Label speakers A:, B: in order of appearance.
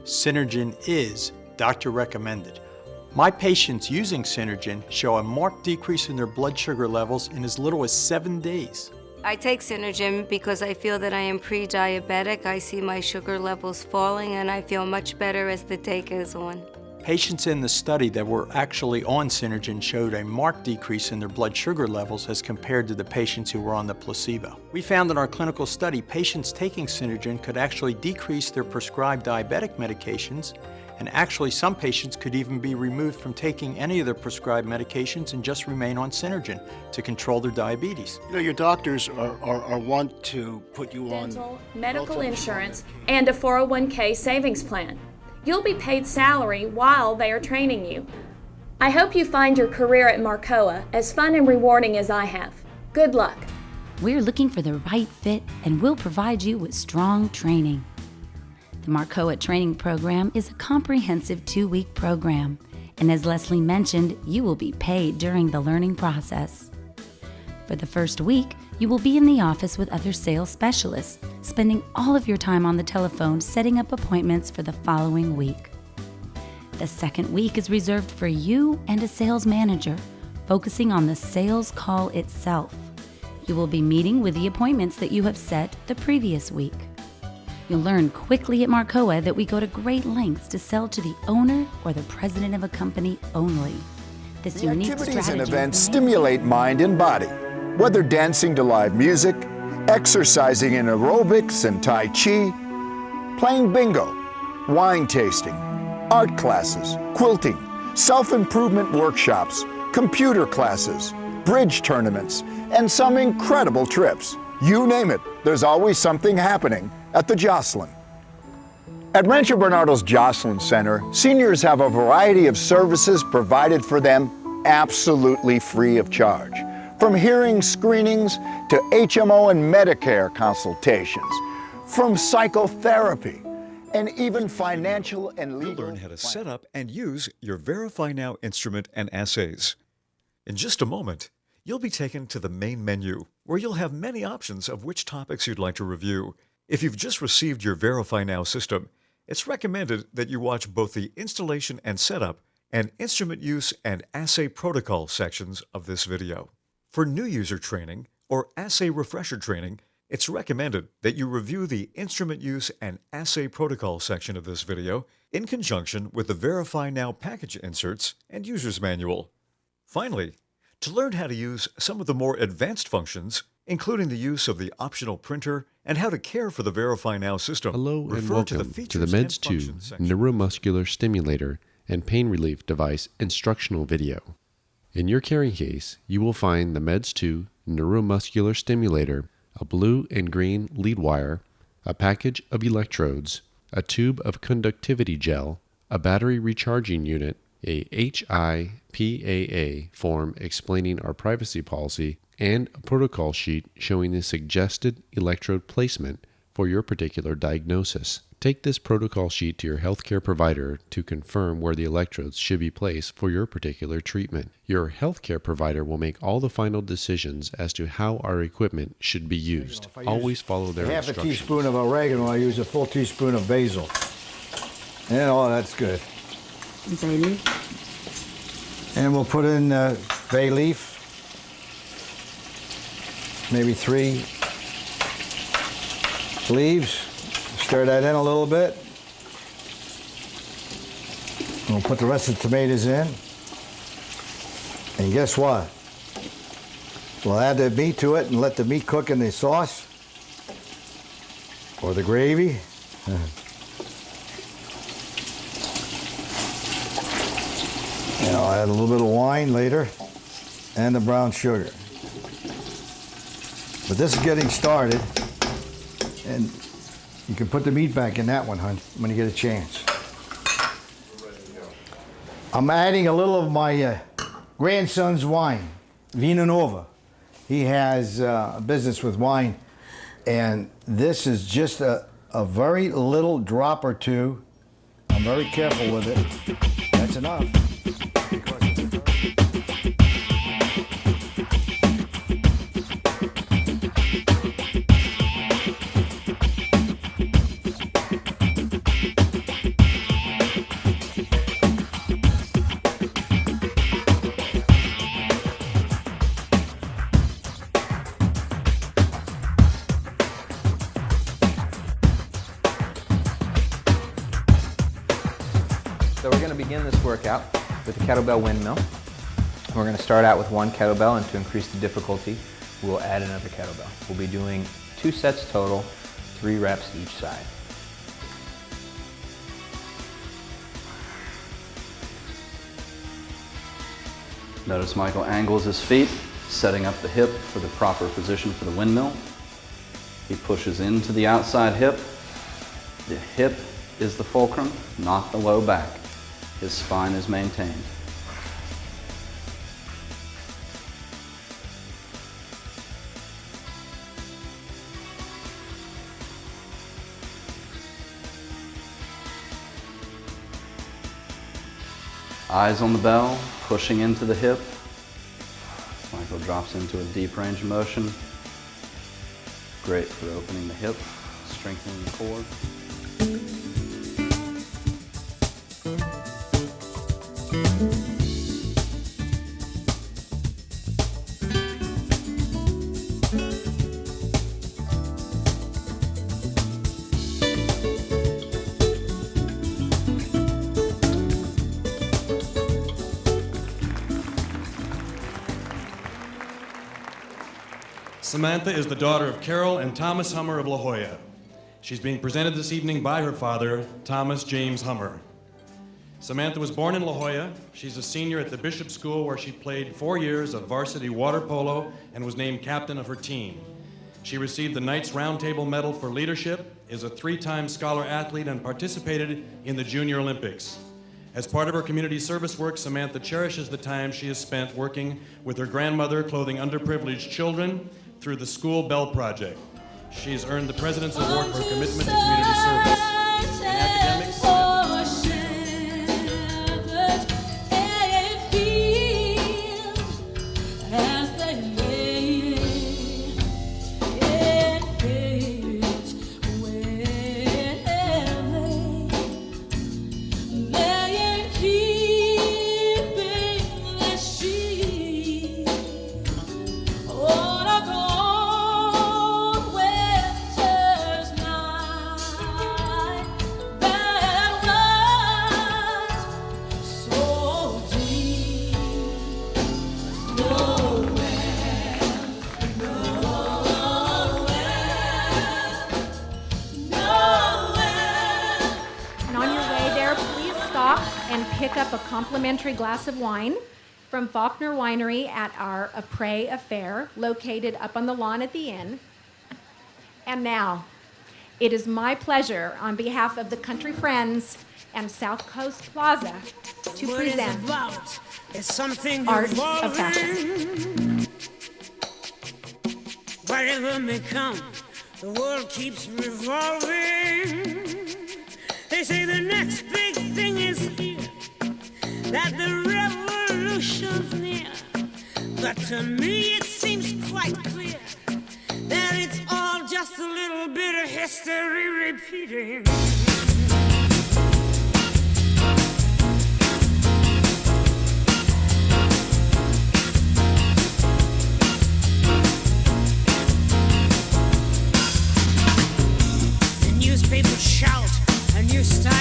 A: Synergen is doctor recommended. My patients using Synergen show a marked decrease in their blood sugar levels in as little as 7 days.
B: I take Synergen because I feel that I am pre-diabetic. I see my sugar levels falling and I feel much better as the day goes on.
A: Patients in the study that were actually on Synergen showed a marked decrease in their blood sugar levels as compared to the patients who were on the placebo. We found in our clinical study patients taking Synergen could actually decrease their prescribed diabetic medications, and actually some patients could even be removed from taking any of their prescribed medications and just remain on Synergen to control their diabetes.
C: You know, your doctors are want to put you on
D: dental, medical insurance, and a 401k savings plan. You'll be paid salary while they are training you. I hope you find your career at Marcoa as fun and rewarding as I have. Good luck.
E: We're looking for the right fit and we'll provide you with strong training. The Marcoa training program is a comprehensive 2-week program, and as Leslie mentioned, you will be paid during the learning process. For the first week, you will be in the office with other sales specialists, spending all of your time on the telephone setting up appointments for the following week. The second week is reserved for you and a sales manager, focusing on the sales call itself. You will be meeting with the appointments that you have set the previous week. You'll learn quickly at Marcoa that we go to great lengths to sell to the owner or the president of a company only. This
F: The
E: unique
F: activities
E: strategy
F: and
E: is
F: events
E: made-
F: stimulate mind and body, whether dancing to live music, exercising in aerobics and Tai Chi, playing bingo, wine tasting, art classes, quilting, self-improvement workshops, computer classes, bridge tournaments, and some incredible trips. You name it, there's always something happening at the Jocelyn. At Rancho Bernardo's Jocelyn Center, seniors have a variety of services provided for them absolutely free of charge. From hearing screenings to HMO and Medicare consultations, from psychotherapy, and even financial and legal.
G: You'll learn how to set up and use your Verify Now instrument and assays. In just a moment, you'll be taken to the main menu, where you'll have many options of which topics you'd like to review. If you've just received your Verify Now system, it's recommended that you watch both the installation and setup and instrument use and assay protocol sections of this video. For new user training or assay refresher training, it's recommended that you review the instrument use and assay protocol section of this video in conjunction with the Verify Now package inserts and user's manual. Finally, to learn how to use some of the more advanced functions, including the use of the optional printer and how to care for the Verify Now system,
H: Hello and
G: refer
H: welcome to the Meds 2 neuromuscular stimulator and pain relief device instructional video. In your carrying case, you will find the Meds 2 neuromuscular stimulator, a blue and green lead wire, a package of electrodes, a tube of conductivity gel, a battery recharging unit, a HIPAA form explaining our privacy policy, and a protocol sheet showing the suggested electrode placement for your particular diagnosis. Take this protocol sheet to your healthcare provider to confirm where the electrodes should be placed for your particular treatment. Your healthcare provider will make all the final decisions as to how our equipment should be used. Always follow their
C: half
H: instructions.
C: a teaspoon of oregano, I use a full teaspoon of basil. And oh, that's good.
B: Bay leaf.
C: And we'll put in bay leaf, maybe 3 leaves. Stir that in a little bit. And we'll put the rest of the tomatoes in. And guess what? We'll add the meat to it and let the meat cook in the sauce or the gravy. And I'll add a little bit of wine later and the brown sugar. But this is getting started, and you can put the meat back in that one, hon, when you get a chance. I'm adding a little of my grandson's wine, Vino Nova. He has a business with wine, and this is just a very little drop or two. I'm very careful with it. That's enough.
I: So we're going to begin this workout with a kettlebell windmill. We're going to start out with one kettlebell, and to increase the difficulty, we'll add another kettlebell. We'll be doing 2 sets total, 3 reps each side.
J: Notice Michael angles his feet, setting up the hip for the proper position for the windmill. He pushes into the outside hip. The hip is the fulcrum, not the low back. His spine is maintained. Eyes on the bell, pushing into the hip. Michael drops into a deep range of motion. Great for opening the hip, strengthening the core.
K: Samantha is the daughter of Carol and Thomas Hummer of La Jolla. She's being presented this evening by her father, Thomas James Hummer. Samantha was born in La Jolla. She's a senior at the Bishop School, where she played 4 years of varsity water polo and was named captain of her team. She received the Knights Roundtable Medal for Leadership, is a 3-time scholar athlete, and participated in the Junior Olympics. As part of her community service work, Samantha cherishes the time she has spent working with her grandmother, clothing underprivileged children through the School Bell Project. She has earned the President's Award for her commitment to community service. In academics,
L: pick up a complimentary glass of wine from Faulkner Winery at our Après Affair, located up on the lawn at the inn. And now, it is my pleasure, on behalf of the Country Friends and South Coast Plaza, to present Art of Fashion.
M: Whatever may come, the world keeps revolving. They say the next big thing is here, that the revolution's near. But to me it seems quite clear that it's all just a little bit of history repeating. The newspapers shout a new style